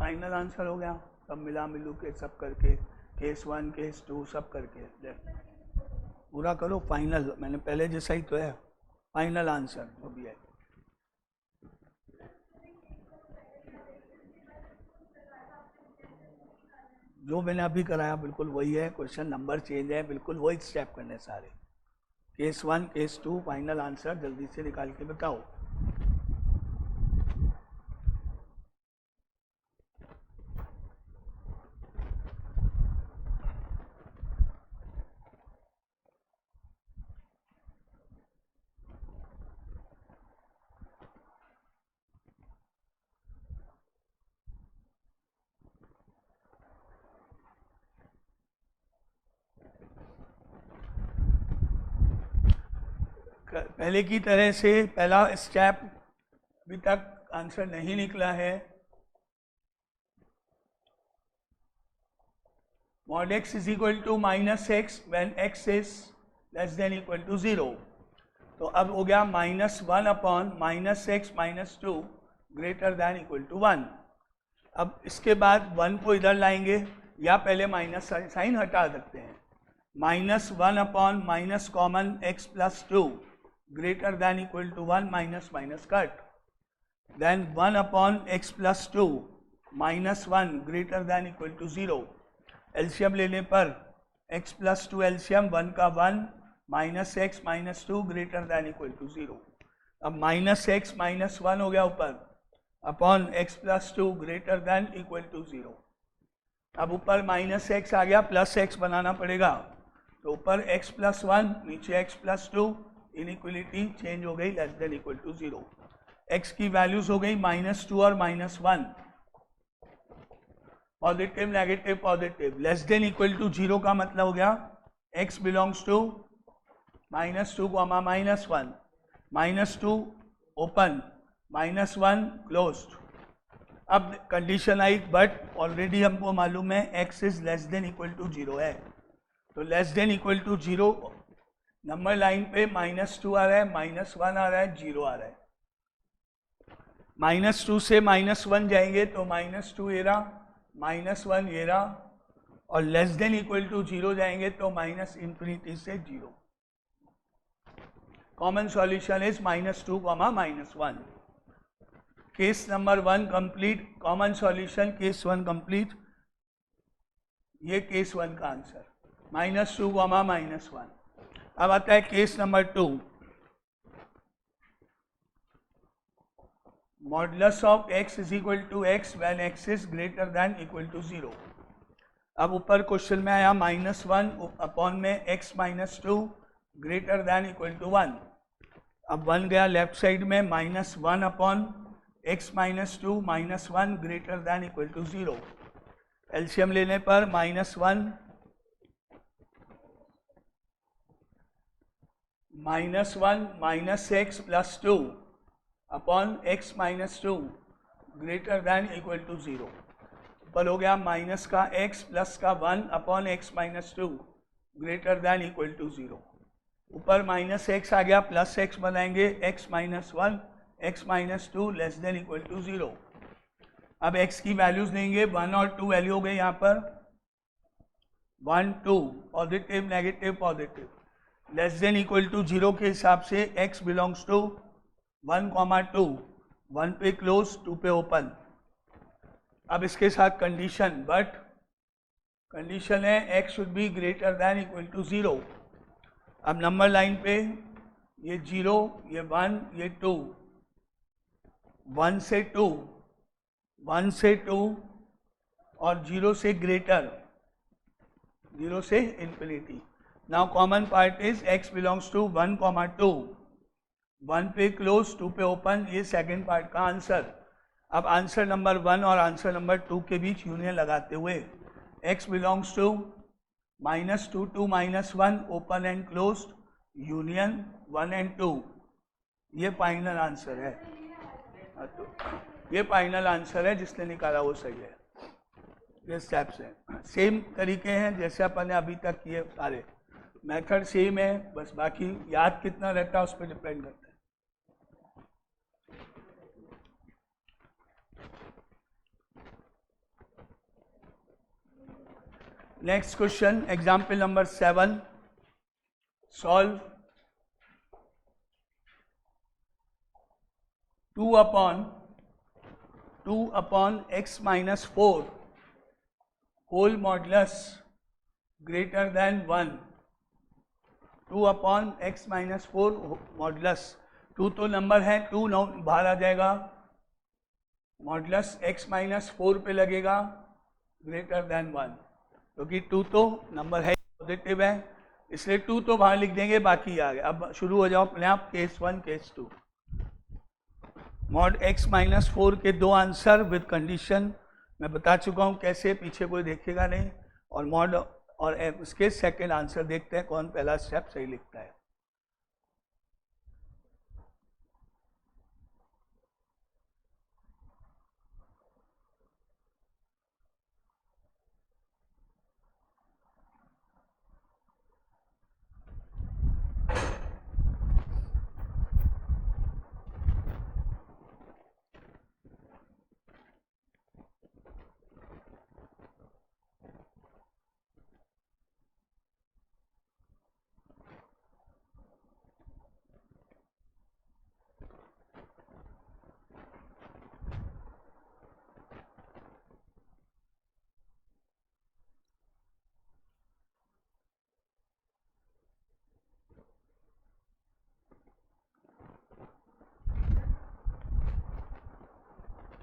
Final answer हो गया, सब मिला मिलू के सब करके, केस 1 केस 2 सब करके पूरा करो फाइनल। मैंने पहले जैसा ही तो है फाइनल आंसर जो भी है। जो मैंने अभी कराया बिल्कुल वही है, क्वेश्चन नंबर चेंज है, बिल्कुल वही स्टेप करने सारे। केस 1 केस 2 फाइनल आंसर जल्दी से निकाल के बताओ। पहले की तरह से पहला स्टेप अभी तक आंसर नहीं निकला है। mod x is equal to minus x when x is less than equal to 0। तो अब हो गया -1 upon minus x minus two greater than equal to 1। अब इसके बाद 1 को इधर लाएंगे या पहले माइनस साइन हटा सकते हैं। -1 upon minus common x plus 2 greater than equal to 1 minus minus cut, then 1 upon x plus 2 -1 greater than equal to 0। LCM लेने पर x प्लस 2 एलसीएम 1 का 1 minus x minus 2 greater than equal to 0। अब minus x minus 1 हो गया ऊपर upon x plus 2 greater than equal to 0। अब ऊपर minus x आ गया, प्लस एक्स बनाना पड़ेगा, तो ऊपर x प्लस 1 नीचे x प्लस 2, इनइक्वलिटी चेंज हो गई, less than equal to 0। x की वैल्यूज हो गई -2 और -1, positive negative positive, less than equal to 0 का मतलब हो गया x belongs to -2 -1, -2 open -1 closed. अब कंडीशन आई बट ऑलरेडी हमको मालूम है x is less than equal to 0 है, तो less than equal to 0 number line पे -2 आ रहा है, -1 आ रहा है, 0 आ रहा है। -2 से -1 जाएंगे तो -2 ये रहा, -1 ये रहा, और लेस देन इक्वल टू 0 जाएंगे तो -∞ से 0। Common solution is -2, -1। Case number 1 complete, common solution case 1 complete. ये केस 1 का आंसर -2, -1। अब आता है case number 2। Modulus of x is equal to x when x is greater than equal to 0। अब ऊपर क्वेश्चन में आया -1 अपॉन में x -2 greater than equal to 1। अब 1 गया लेफ्ट साइड में, -1 upon x -2 -1 greater than equal to 0। LCM लेने पर -1 minus x plus 2 upon x -2 greater than equal to 0। ऊपर हो गया माइनस का x प्लस का 1 upon x -2 greater than equal to 0। ऊपर -x आ गया, प्लस x बनाएंगे, x -1 x -2 less than equal to 0। अब x की वैल्यूज देंगे, 1 और 2 वैल्यू हो गई यहाँ पर 1 2, positive negative positive, less than equal to 0 के हिसाब से x बिलोंग्स टू 1, 2, 1 पे क्लोज 2 पे ओपन। अब इसके साथ कंडीशन, बट कंडीशन है x should be greater than equal to 0। अब नंबर लाइन पे ये 0, ये 1, ये 2, 1 से 2, 1 से 2 और 0 से ग्रेटर, 0 से infinity. Now common part is x belongs to 1, 2, 1 पे क्लोज 2 पे ओपन, ये सेकेंड पार्ट का आंसर। अब आंसर नंबर 1 और आंसर नंबर 2 के बीच यूनियन लगाते हुए x belongs to -2 to -1 open and close union 1 and 2, ये फाइनल आंसर है। तो ये फाइनल आंसर है, जिसने निकाला वो सही है। ये स्टेप्स हैं, सेम तरीके हैं जैसे अपन ने अभी तक किए, सारे मेथड सेम है, बस बाकी याद कितना रहता है उस पर डिपेंड करता है। Next question, example number 7, solve 2 upon x minus 4 whole modulus greater than 1. 2 upon x minus 4 modulus, 2 तो नंबर है, 2 बाहर आ जाएगा, मॉडुलस x माइनस 4 पे लगेगा ग्रेटर देन 1, क्योंकि 2 तो नंबर है, पॉजिटिव है, इसलिए 2 तो बाहर लिख देंगे, बाकी आ गया। अब शुरू हो जाओ अपने आप, case 1 case 2। Mod x minus 4 के 2 आंसर विद कंडीशन मैं बता चुका हूँ कैसे, पीछे कोई देखेगा नहीं। और मॉड और इसके सेकेंड आंसर देखते हैं कौन पहला स्टेप सही लिखता है।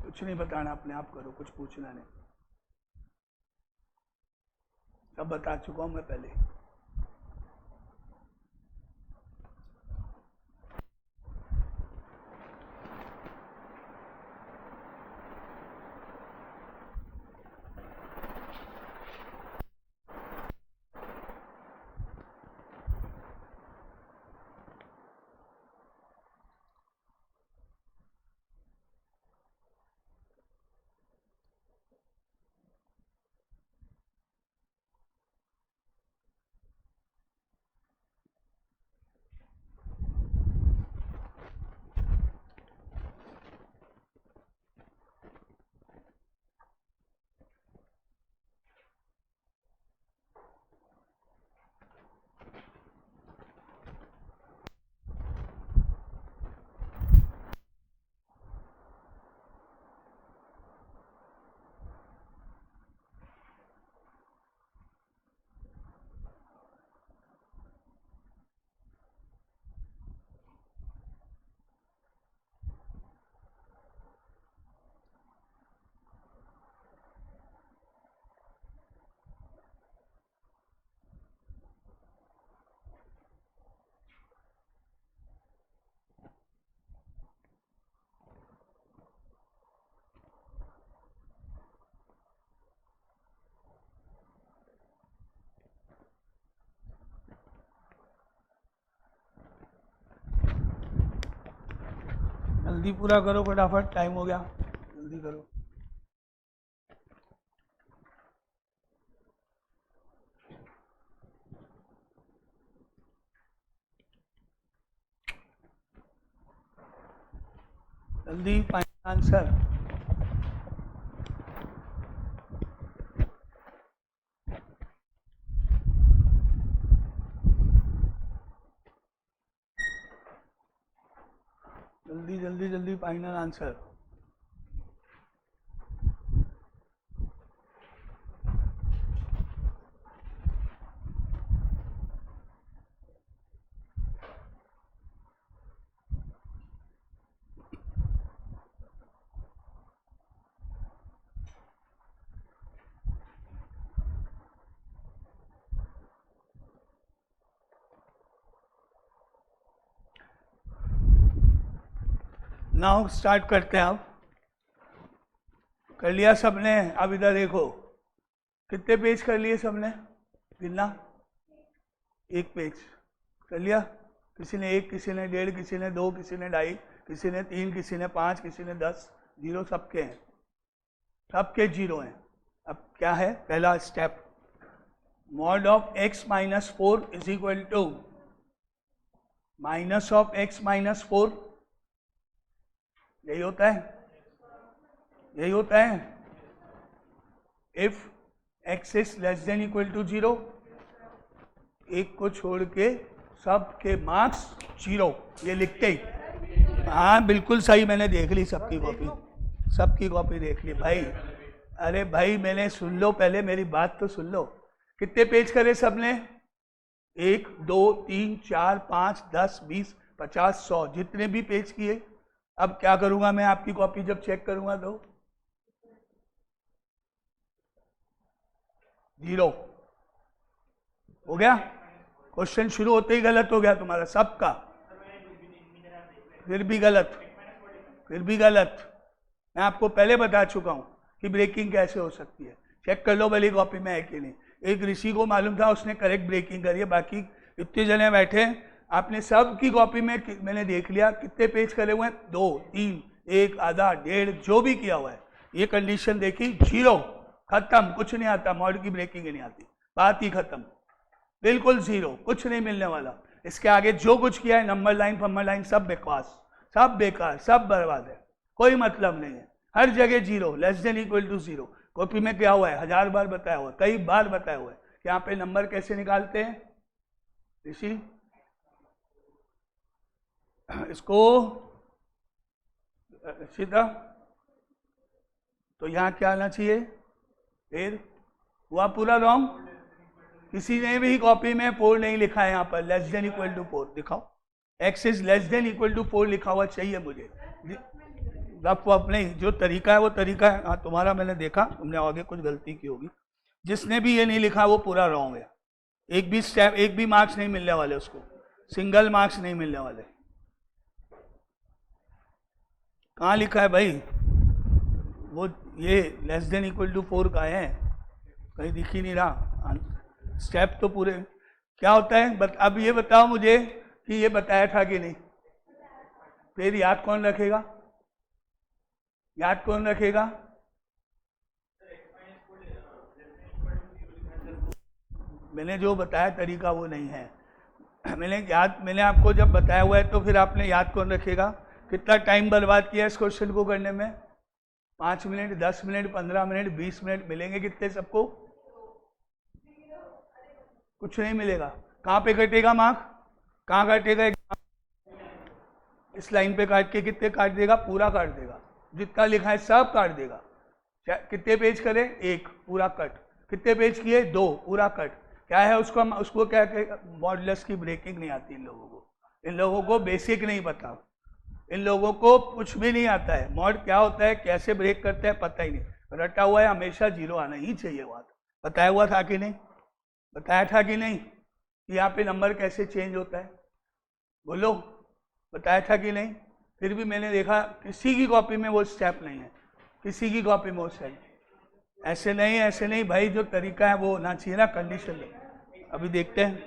कुछ नहीं बताना, अपने आप करो, कुछ पूछना नहीं, सब बता चुका हूं मैं पहले। जल्दी पूरा करो फटाफट, टाइम हो गया, जल्दी करो। जल्दी, फाइनल आंसर। जल्दी जल्दी जल्दी फाइनल आंसर। नाउ स्टार्ट करते हैं। अब कर लिया सबने? अब इधर देखो, कितने पेज कर लिए सबने, गिनना। एक पेज कर लिया, किसी ने 1, किसी ने 1.5, किसी ने 2, किसी ने 2.5, किसी ने 3, किसी ने 5, किसी ने 10। जीरो सबके हैं, सबके जीरो हैं। अब क्या है पहला step, mod of x minus 4 is equal to minus of x minus 4। यही होता है, यही होता है। If x is less than equal to 0, एक को छोड़ के सब के मार्क्स 0, ये लिखते ही। हाँ बिल्कुल सही, मैंने देख ली सबकी कॉपी देख ली भाई। अरे भाई मैंने सुन लो, पहले मेरी बात तो सुन लो। कितने पेज करे सबने? 1 2 3 4 5 10 20 50 100, जितने भी पेज किए। अब क्या करूंगा मैं आपकी कॉपी जब चेक करूंगा तो 0 हो गया। क्वेश्चन शुरू होते ही गलत हो गया तुम्हारा सबका, फिर भी गलत। मैं आपको पहले बता चुका हूं कि ब्रेकिंग कैसे हो सकती है। चेक कर लो भले कॉपी में है कि नहीं। एक ऋषि को मालूम था, उसने करेक्ट ब्रेकिंग करी है, बाकी इतने जने बैठे आपने सब की कॉपी में मैंने देख लिया कितने पेज करे हुए हैं, 2 3 1 आधा 1.5 जो भी किया हुआ है। ये कंडीशन देखी, 0 खत्म, कुछ नहीं आता, मॉड की ब्रेकिंग ही नहीं आती, बात ही खत्म, बिल्कुल 0, कुछ नहीं मिलने वाला। इसके आगे जो कुछ किया है नंबर लाइन फंबर लाइन सब बेकार, सब बर्बाद है, कोई मतलब नहीं है। हर जगह 0, less than equal to 0। Copy में क्या हुआ है, 1000 बार बताया हुआ है, कई बार बताया हुआ है कि यहाँ पे नंबर कैसे निकालते हैं। ऋषि इसको सीधा तो यहाँ क्या आना चाहिए, फिर हुआ पूरा रॉन्ग। किसी ने भी कॉपी में 4 नहीं लिखा है, यहाँ पर लेस देन इक्वल टू 4 दिखाओ, x is less than equal to 4 लिखा हुआ चाहिए मुझे। रफ वफ नहीं, जो तरीका है वो तरीका है। हाँ तुम्हारा मैंने देखा, तुमने आगे कुछ गलती की होगी। जिसने भी ये नहीं लिखा वो पूरा रॉन्ग है। एक भी मार्क्स नहीं मिलने वाले उसको, सिंगल मार्क्स नहीं मिलने वाले। कहाँ लिखा है भाई वो, ये लेस देन इक्वल टू 4 का है, कहीं दिख ही नहीं रहा। स्टेप तो पूरे क्या होता है अब ये बताओ मुझे कि ये बताया था कि नहीं। फिर याद कौन रखेगा, मैंने जो बताया तरीका वो नहीं है। मैंने आपको जब बताया हुआ है तो फिर आपने याद कौन रखेगा। कितना टाइम बर्बाद किया इस क्वेश्चन को करने में, 5 मिनट 10 मिनट 15 मिनट 20 मिनट मिलेंगे कितने सबको, कुछ नहीं मिलेगा। कहाँ पे कटेगा मार्क, कहाँ काटेगा, इस लाइन पे काट के कितने काट देगा, पूरा काट देगा, जितना लिखा है सब काट देगा। कितने पेज करे, 1 पूरा कट, कितने पेज किए, 2 पूरा कट। क्या है उसको क्या कहेगा, मॉडुलस की ब्रेकिंग नहीं आती इन लोगों को बेसिक नहीं पता, इन लोगों को कुछ भी नहीं आता है। मॉड क्या होता है, कैसे ब्रेक करते हैं पता ही नहीं, रटा हुआ है, हमेशा 0 आना ही चाहिए। बात बताया हुआ था कि नहीं, बताया था कि नहीं कि यहाँ पे नंबर कैसे चेंज होता है, बोलो बताया था कि नहीं। फिर भी मैंने देखा किसी की कॉपी में वो स्टेप नहीं है, किसी की कॉपी में वो स्टेप। ऐसे नहीं भाई, जो तरीका है वो होना चाहिए ना, कंडीशन। अभी देखते हैं,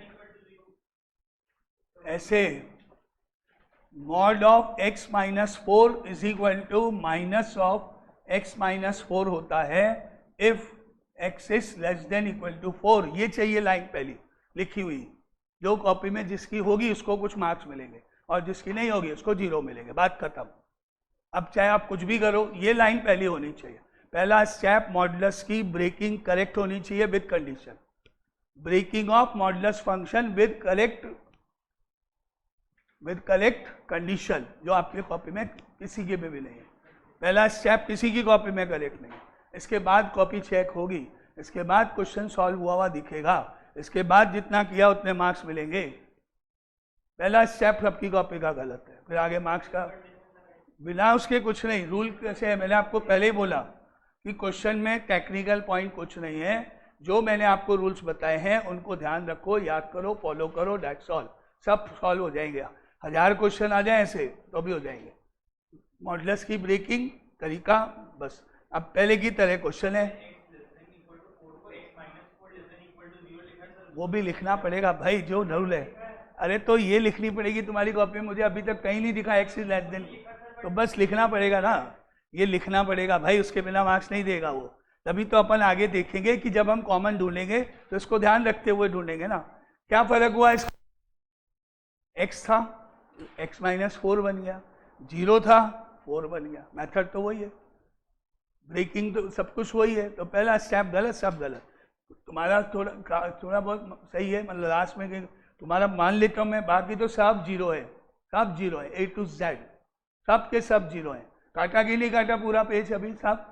ऐसे mod of x minus 4 is equal to minus of x minus 4 होता है if x is less than equal to 4। ये चाहिए लाइन पहली लिखी हुई, जो कॉपी में जिसकी होगी उसको कुछ मार्क्स मिलेंगे और जिसकी नहीं होगी उसको 0 मिलेंगे, बात खत्म। अब चाहे आप कुछ भी करो, ये लाइन पहली होनी चाहिए। पहला स्टेप, मॉडुलस की ब्रेकिंग करेक्ट होनी चाहिए with condition, breaking of modulus function with correct condition, जो आपकी कॉपी में किसी के भी नहीं है। पहला स्टेप किसी की कॉपी में करेक्ट नहीं है। इसके बाद कॉपी चेक होगी, इसके बाद क्वेश्चन सॉल्व हुआ हुआ दिखेगा, इसके बाद जितना किया उतने मार्क्स मिलेंगे। पहला स्टेप सबकी कॉपी का गलत है, फिर आगे मार्क्स का बिना उसके कुछ नहीं। रूल कैसे है, मैंने आपको पहले ही बोला कि क्वेश्चन में टेक्निकल पॉइंट कुछ नहीं है। जो मैंने आपको रूल्स बताए हैं उनको ध्यान रखो, याद करो, फॉलो करो, दैट्स ऑल, सब सॉल्व हो जाएंगे। 1000 क्वेश्चन आ जाए ऐसे तो भी हो जाएंगे। मॉडुलस की ब्रेकिंग तरीका बस अब पहले की तरह क्वेश्चन है, वो भी लिखना पड़ेगा भाई, जो रूल है। अरे तो ये लिखनी पड़ेगी तुम्हारी कॉपी में, मुझे अभी तक कहीं नहीं दिखा एक्स इज लेस देन, तो बस लिखना पड़ेगा ना, ये लिखना पड़ेगा भाई, उसके बिना मार्क्स नहीं देगा वो। तभी तो अपन आगे देखेंगे कि जब हम कॉमन ढूंढेंगे तो इसको ध्यान रखते हुए ढूंढेंगे ना। क्या फर्क हुआ, इस एक्स था, एक्स माइनस 4 बन गया, 0 था 4 बन गया, मेथड तो वही है, ब्रेकिंग तो सब कुछ वही है। तो पहला स्टेप गलत, सब गलत। तुम्हारा थोड़ा बहुत सही है, मतलब लास्ट में कि तुम्हारा मान लेता हूँ मैं, बाकी तो सब जीरो है, सब जीरो है, A to Z सब के सब जीरो है। काटा कि नहीं काटा पूरा पेज अभी सब?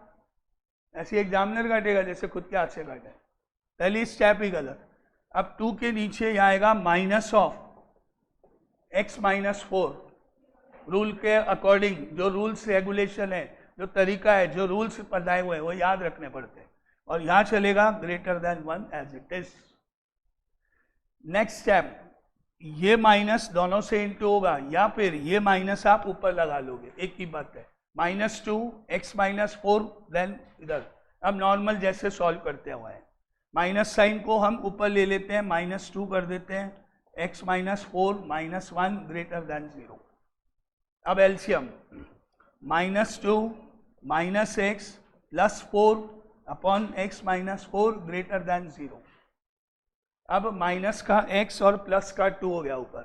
ऐसे एग्जामिनर काटेगा जैसे खुद के हाथ से काटा है। पहली स्टेप ही गलत। अब 2 के नीचे आएगा minus of x minus 4, rule के अकॉर्डिंग, जो रूल्स रेगुलेशन है, जो तरीका है, जो रूल्स बताए हुए हैं वो याद रखने पड़ते हैं, और यहाँ चलेगा greater than 1 as it is. Next step, ये माइनस दोनों से इंटू होगा, या फिर ये माइनस आप ऊपर लगा लोगे, एक ही बात है। -2 x माइनस 4, देन इधर। अब नॉर्मल जैसे सॉल्व करते हुए हैं, माइनस साइन को हम ऊपर ले लेते हैं, -2 कर देते हैं, x माइनस 4 -1 ग्रेटर देन 0। अब LCM, -2 -x plus 4 upon x minus 4 greater than 0। अब माइनस का x और प्लस का 2 हो गया ऊपर,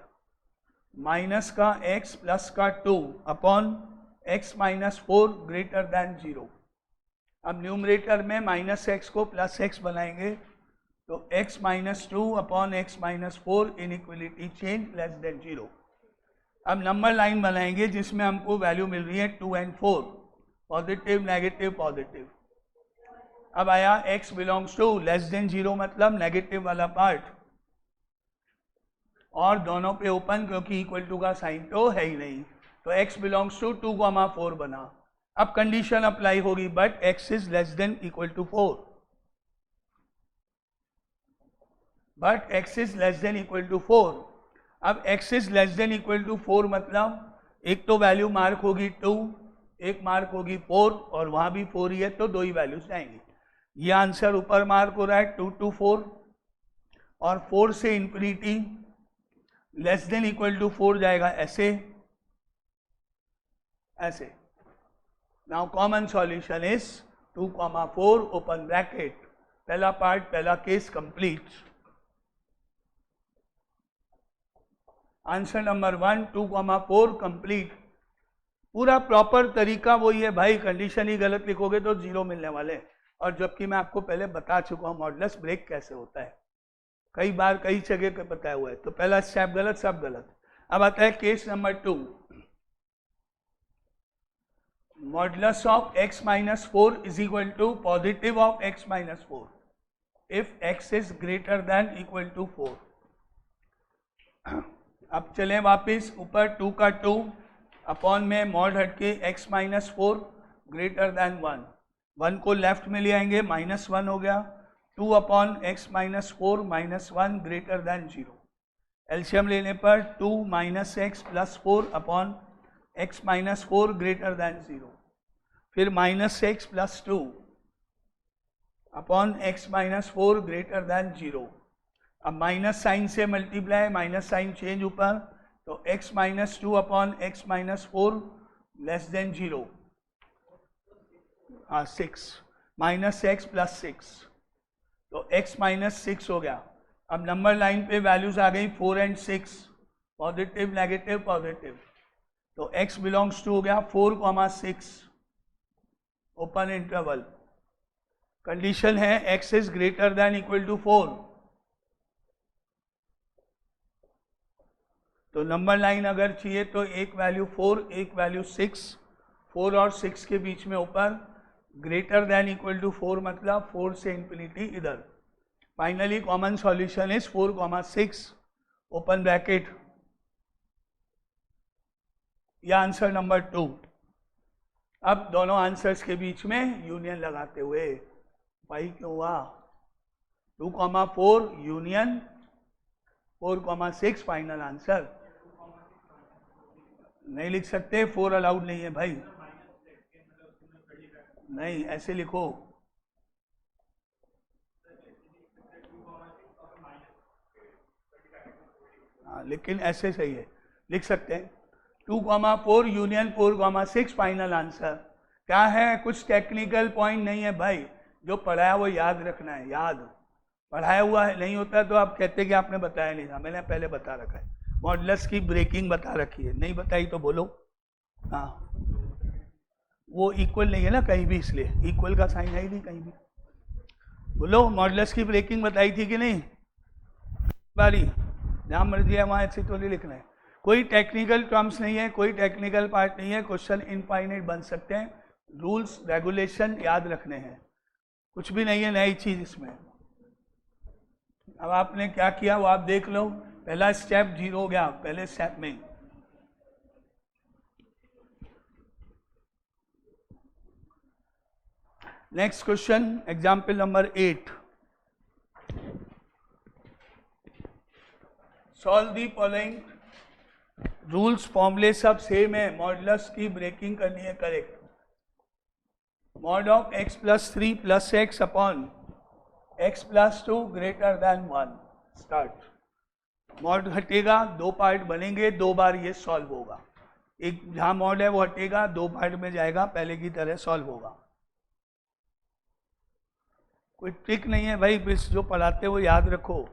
माइनस का x प्लस का 2 upon x minus 4 greater than 0। अब न्यूमरेटर में माइनस x को प्लस x बनाएंगे, तो x minus 2 upon x minus 4 inequality change less than 0। अब नंबर लाइन बनाएंगे जिसमें हमको वैल्यू मिल रही है 2 and 4, पॉजिटिव नेगेटिव पॉजिटिव। अब आया x belongs to less than 0, मतलब नेगेटिव वाला पार्ट, और दोनों पे ओपन, क्योंकि इक्वल टू का साइन तो है ही नहीं, तो x बिलोंग्स टू 2,4 बना। अब कंडीशन अप्लाई होगी, but x is less than equal to 4, but x is less than equal to 4। अब x is less than equal to 4 मतलब एक तो वैल्यू मार्क होगी 2, एक मार्क होगी 4, और वहां भी 4 ही है, तो 2 ही वैल्यूज जाएंगी। ये आंसर ऊपर मार्क हो रहा है 2 to 4, और 4 से infinity less than equal to 4 जाएगा ऐसे ऐसे। Now common solution is 2,4 open bracket, पहला पार्ट पहला case complete. Answer number 1 2,4 complete. पूरा प्रॉपर तरीका वही है भाई, कंडीशन ही गलत लिखोगे तो 0 मिलने वाले, और जबकि मैं आपको पहले बता चुका हूँ मॉडुलस ब्रेक कैसे होता है, कई बार कई जगह पे बताया हुआ है। तो पहला स्टेप गलत, सब गलत। अब आता है case number 2, modulus of x minus 4 is equal to positive of x minus 4 if x is greater than equal to 4। अब चले वापिस ऊपर, 2 का 2 अपॉन में मॉड हट के x माइनस 4 ग्रेटर देन 1, 1 को लेफ्ट में ले आएंगे, -1 हो गया, 2 upon x minus 4 -1 greater than 0। LCM लेने पर 2 minus x plus 4 upon x minus 4 greater than 0, फिर minus x plus 2 upon x minus 4 greater than 0। अब माइनस साइन से मल्टीप्लाई, माइनस साइन चेंज ऊपर, तो x minus 2 upon x minus 4 less than 0, 6 minus x plus 6, तो x minus 6 हो गया। अब number line पे वैल्यूज आ गई 4 and 6, पॉजिटिव नेगेटिव पॉजिटिव, तो x बिलोंग्स टू हो गया 4,6 ओपन इंटरवल। कंडीशन है x is greater than equal to 4, तो नंबर लाइन अगर चाहिए तो एक वैल्यू 4 एक वैल्यू 6, 4 और 6 के बीच में ऊपर, ग्रेटर देन इक्वल टू 4 मतलब 4 से इंफिनिटी इधर। Finally common solution is 4,6 open bracket. यह आंसर नंबर 2। अब दोनों आंसर्स के बीच में यूनियन लगाते हुए, पाई क्यों हुआ, 2,4 यूनियन 4,6 फाइनल आंसर। नहीं लिख सकते, 4 अलाउड नहीं है भाई, नहीं ऐसे लिखो, हाँ लेकिन ऐसे सही है, लिख सकते हैं 2,4 यूनियन 4,6 फाइनल आंसर। क्या है, कुछ टेक्निकल पॉइंट नहीं है भाई, जो पढ़ाया वो याद रखना है, याद पढ़ाया हुआ है नहीं होता तो आप कहते कि आपने बताया नहीं था, मैंने पहले बता रखा है, मॉडुलस की ब्रेकिंग बता रखी है, नहीं बताई तो बोलो। हाँ वो इक्वल नहीं है ना कहीं भी, इसलिए इक्वल का साइन है ही नहीं कहीं भी। बोलो, मॉडुलस की ब्रेकिंग बताई थी कि नहीं बारी? जहाँ मर्जी है वहाँ ऐसे तो नहीं लिखना है। कोई टेक्निकल टर्म्स नहीं है, कोई टेक्निकल पार्ट नहीं है, क्वेश्चन इनफाइनाइट बन सकते हैं, रूल्स रेगुलेशन याद रखने हैं, कुछ भी नहीं है नई चीज इसमें। अब आपने क्या किया वो आप देख लो, पहला स्टेप 0 हो गया पहले स्टेप में। Next question, example number 8। Solve the following. Rules फॉर्मूले सब सेम है, मॉडुलस की ब्रेकिंग करनी है correct. Mod of x plus 3 plus x upon x plus 2 greater than 1। Start. Mod हटेगा, दो पार्ट बनेंगे, दो बार ये सॉल्व होगा। एक जहां मॉड है वो हटेगा, दो पार्ट में जाएगा, पहले की तरह सॉल्व होगा। कोई ट्रिक नहीं है भाई, बस जो पढ़ाते वो याद रखो।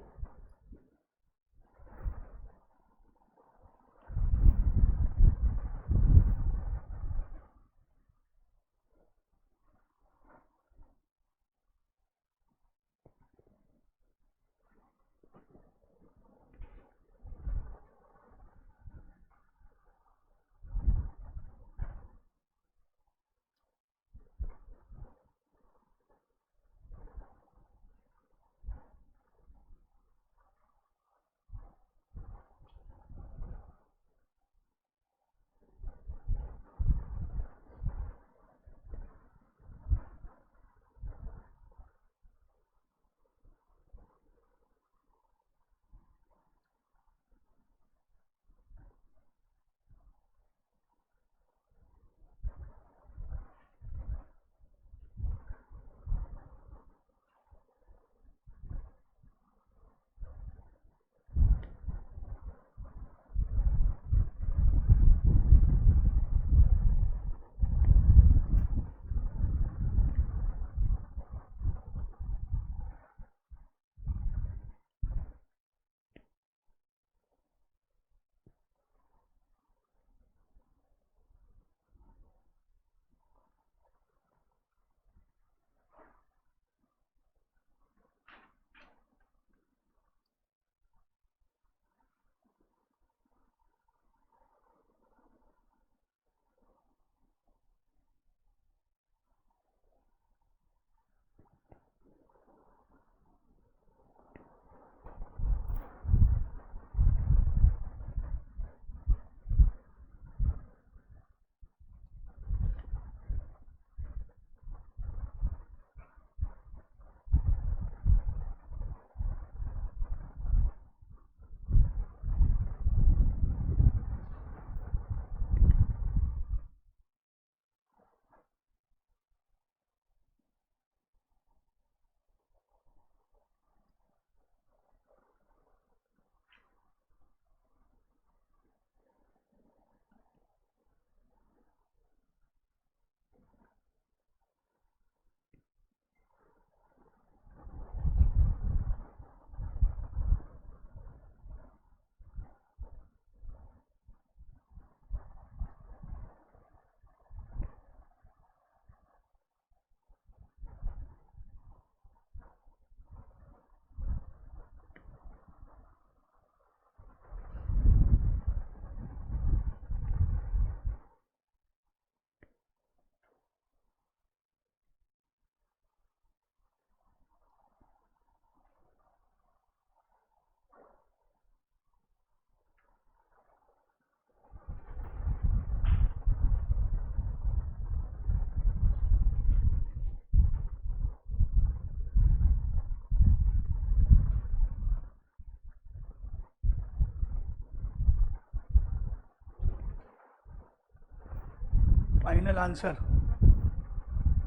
फाइनल आंसर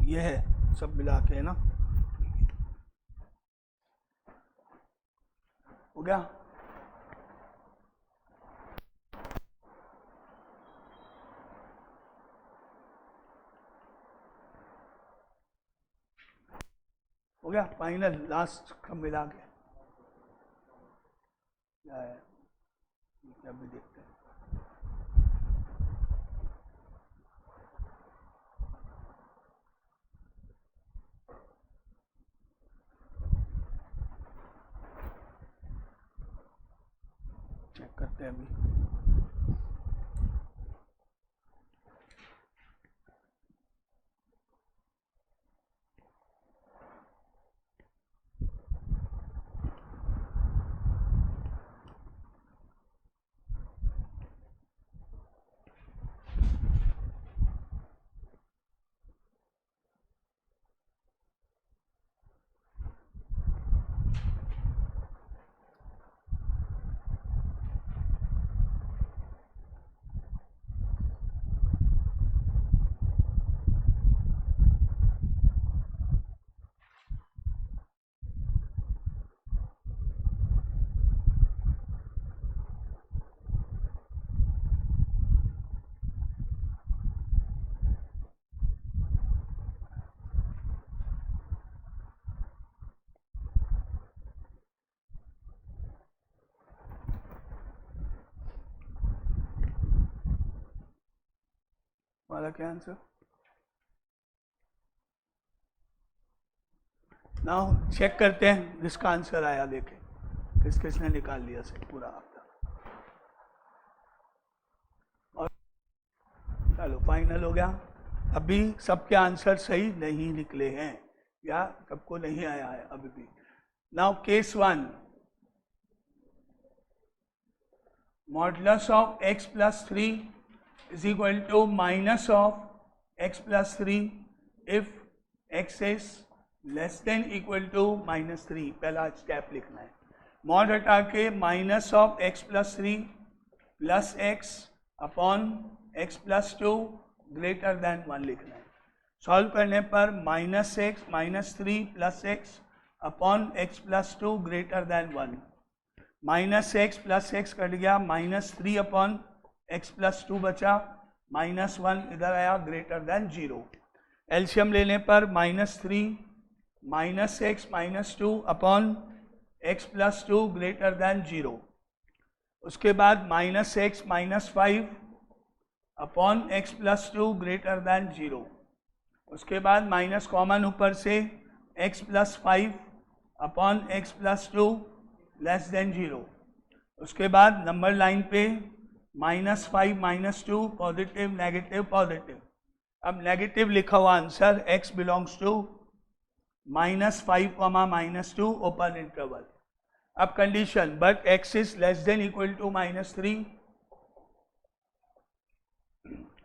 ये है सब मिला के, है ना? हो गया? हो गया फाइनल, लास्ट का मिला के क्या है, अभी देखते हैं। करते हैं अभी। वाला क्या आंसर? नाउ चेक करते हैं जिसका आंसर आया, देखें किस किसने निकाल लिया से पूरा आपका। और चलो फाइनल हो गया। अभी सबके आंसर सही नहीं निकले हैं या सबको नहीं आया है अभी भी। Now case 1, modulus of x plus 3 is equal to minus of x plus 3 if x is less than equal to minus 3। पहला स्टेप लिखना है, मॉड हटा के minus of x plus 3 plus x upon x plus 2 greater than 1 लिखना है। Solve करने पर minus x minus 3 plus x upon x plus 2 greater than 1, minus x plus x cut गया, माइनस 3 अपॉन x प्लस 2 बचा, minus 1 इधर आया greater than 0। LCM लेने पर minus 3 minus x minus 2 upon x plus 2 greater than 0। उसके बाद minus x minus 5 upon x plus 2 greater than 0। उसके बाद माइनस कॉमन ऊपर से x plus 5 upon x plus 2 less than 0। उसके बाद नंबर लाइन पे minus 5 minus 2 positive negative positive. अब नेगेटिव लिखा हुआ answer x belongs to minus 5 comma minus 2 open interval. अब condition but x is less than equal to minus 3।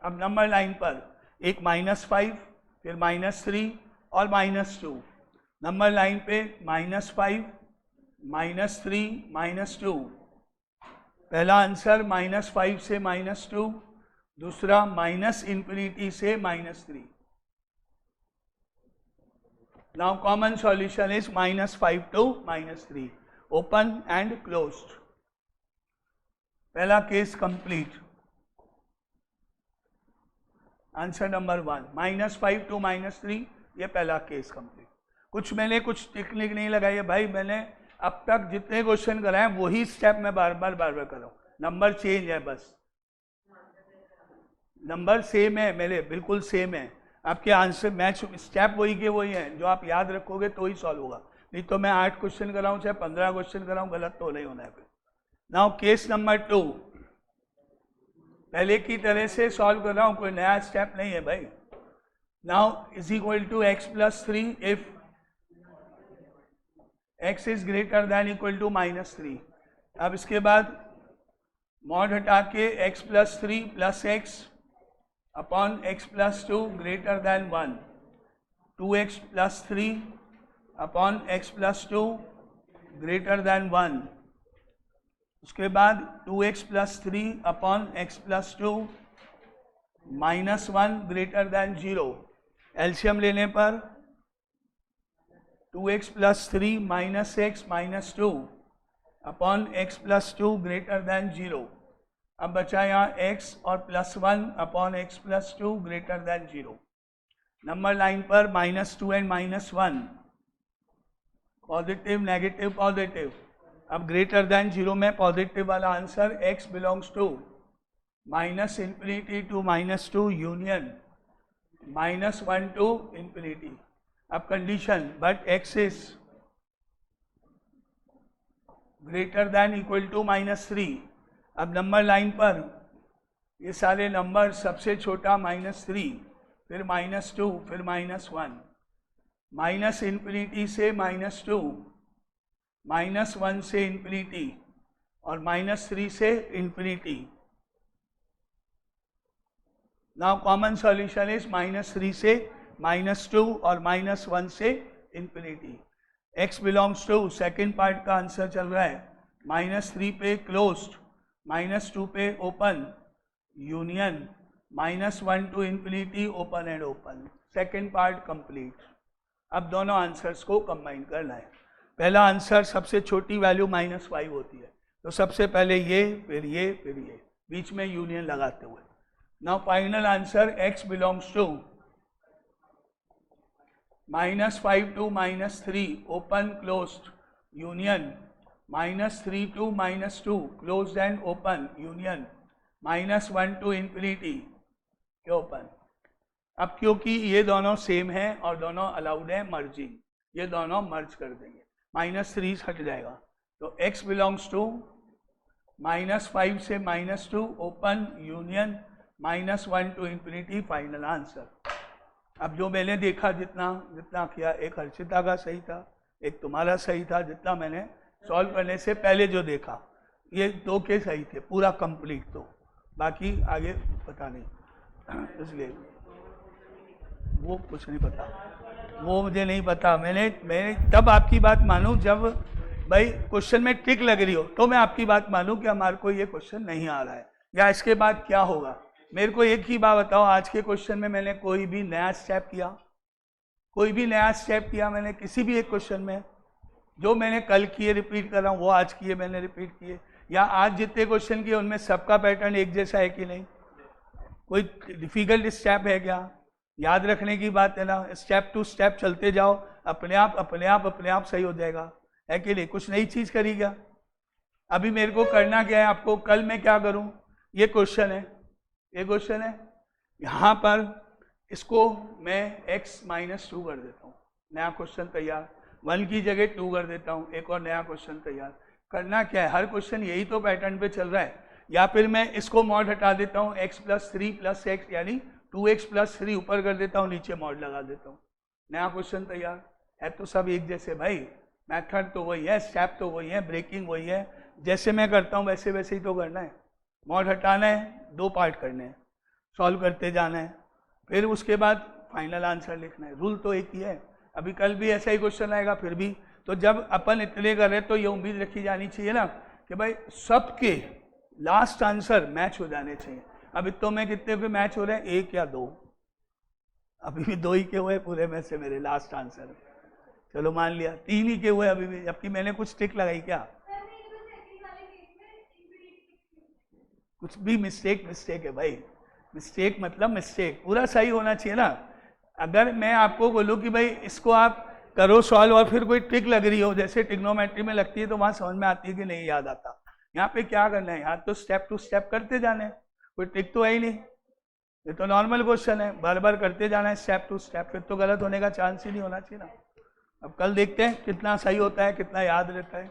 अब number line पर एक माइनस 5 फिर माइनस 3 और माइनस 2। नंबर लाइन पे माइनस 5 माइनस 3 माइनस 2। पहला आंसर माइनस 5 से माइनस 2, दूसरा माइनस इंफिनिटी से minus 3। Now common solution is minus 5 to minus 3, open and closed. पहला case complete. Answer number 1 minus 5 to minus 3, ये पहला केस कंप्लीट। कुछ मैंने कुछ टेक्निक नहीं लगाई है भाई, मैंने अब तक जितने क्वेश्चन कराए वही स्टेप मैं बार बार कर रहा हूँ, नंबर चेंज है बस, नंबर सेम है मेरे, बिल्कुल सेम है। आपके आंसर मैच स्टेप वही के वही हैं, जो आप याद रखोगे तो ही सॉल्व होगा, नहीं तो मैं 8 क्वेश्चन कराऊँ चाहे 15 क्वेश्चन कराऊँ गलत तो नहीं होना है फिर। नाउ केस नंबर 2, पहले की तरह से सॉल्व कर रहा हूँ, कोई नया स्टेप नहीं है भाई। Now is equal to x plus 3 if x is greater than equal to minus 3। अब इसके बाद मॉड हटा के x plus 3 plus x upon x plus 2 greater than 1, 2x plus 3 upon x plus 2 greater than 1। उसके बाद 2x plus 3 upon x plus 2 minus 1 greater than 0। LCM लेने पर 2x plus 3 minus x minus 2 upon x plus 2 greater than 0। अब बचा यहाँ x और plus 1 upon x plus 2 greater than 0। Number line पर minus 2 and minus 1, positive negative positive. अब greater than 0 में positive वाला answer x belongs to minus infinity to minus 2 union minus 1 to infinity. अब condition but x is greater than equal to minus 3। अब number line पर ये सारे number, सबसे छोटा -3, फिर -2, फिर -1, माइनस इन्फिनिटी से -2, -1 से इन्फिनिटी और -3 से infinity. Now common solution is -3 से -2 और -1 से infinity. x belongs to, second part का आंसर चल रहा है, -3 पे क्लोज्ड, -2 पे open, union, -1 to infinity, open and open. Second part complete. अब दोनों आंसर्स को कंबाइन करना है। पहला आंसर, सबसे छोटी वैल्यू -5 होती है, तो सबसे पहले ये, फिर ये, फिर ये, बीच में यूनियन लगाते हुए। Now final answer, x belongs to -5 to -3, open closed, union, -3 to -2, closed and open, union, -1 to infinity, open. अब क्योंकि ये दोनों सेम हैं और दोनों अलाउड है मर्जिंग, ये दोनों मर्ज कर देंगे, -3 हट जाएगा, तो x बिलोंग्स टू -5 से -2, open, union, -1 to infinity, final answer. अब जो मैंने देखा, जितना किया, एक हर्षिता का सही था, एक तुम्हारा सही था, जितना मैंने सॉल्व करने से पहले जो देखा, ये 2 के सही थे, पूरा कंप्लीट। तो बाकी आगे पता नहीं, इसलिए वो कुछ नहीं पता, वो मुझे नहीं पता। मैंने तब आपकी बात मानूं जब भाई क्वेश्चन में टिक लग रही हो, तो मैं आपकी बात मानूं कि हमारे को ये क्वेश्चन नहीं आ रहा है या इसके बाद क्या होगा। मेरे को एक ही बात बताओ, आज के क्वेश्चन में मैंने कोई भी नया स्टेप किया? कोई भी नया स्टेप किया मैंने किसी भी एक क्वेश्चन में? जो मैंने कल किए रिपीट कर रहा हूँ, वो आज किए मैंने रिपीट किए, या आज जितने क्वेश्चन किए उनमें सबका पैटर्न एक जैसा है कि नहीं? कोई डिफिकल्ट स्टेप है क्या? याद रखने की बात है ना, स्टेप टू स्टेप चलते जाओ, अपने आप सही हो जाएगा, है कि नहीं? कुछ नई चीज करी क्या? अभी मेरे को करना क्या है आपको? कल मैं क्या करूं? ये क्वेश्चन है, ये क्वेश्चन है, यहाँ पर इसको मैं x -2 कर देता हूँ, नया क्वेश्चन तैयार, 1 की जगह 2 कर देता हूँ, एक और नया क्वेश्चन तैयार। करना क्या है? हर क्वेश्चन यही तो पैटर्न पे चल रहा है। या फिर मैं इसको मॉड हटा देता हूँ, x + 3 + x यानी 2x + 3 ऊपर कर देता हूँ, नीचे मॉड लगा देता हूँ, नया क्वेश्चन तैयार है। तो सब एक जैसे भाई, मेथड तो वही है, स्टेप तो वही है, ब्रेकिंग वही है, जैसे मैं करता हूँ वैसे वैसे ही तो करना है। मॉड हटाना है, 2 पार्ट करने हैं, सॉल्व करते जाना है, फिर उसके बाद फाइनल आंसर लिखना है। रूल तो एक ही है। अभी कल भी ऐसा ही क्वेश्चन आएगा फिर भी। तो जब अपन इतने कर रहे तो ये उम्मीद रखी जानी चाहिए ना कि भाई सबके लास्ट आंसर मैच हो जाने चाहिए। अभी तो मैं कितने पे मैच हो रहे हैं? 1 या 2, अभी भी 2 ही के हुए पूरे में से मेरे लास्ट आंसर। चलो मान लिया 3 ही के हुए अभी भी, जबकि मैंने कुछ टिक लगाई क्या? कुछ भी मिस्टेक है भाई, मिस्टेक मतलब मिस्टेक, पूरा सही होना चाहिए ना। अगर मैं आपको बोलूँ कि भाई इसको आप करो सॉल्व और फिर कोई ट्रिक लग रही हो, जैसे ट्रिग्नोमेट्री में लगती है, तो वहाँ समझ में आती है कि नहीं याद आता। यहाँ पे क्या करना है? यहाँ तो स्टेप टू स्टेप करते जाने हैं, कोई ट्रिक तो है ही नहीं, ये तो नॉर्मल क्वेश्चन है, बार बार करते जाना है स्टेप टू स्टेप, फिर तो गलत होने का चांस ही नहीं होना चाहिए ना। अब कल देखते हैं कितना सही होता है, कितना याद रहता है।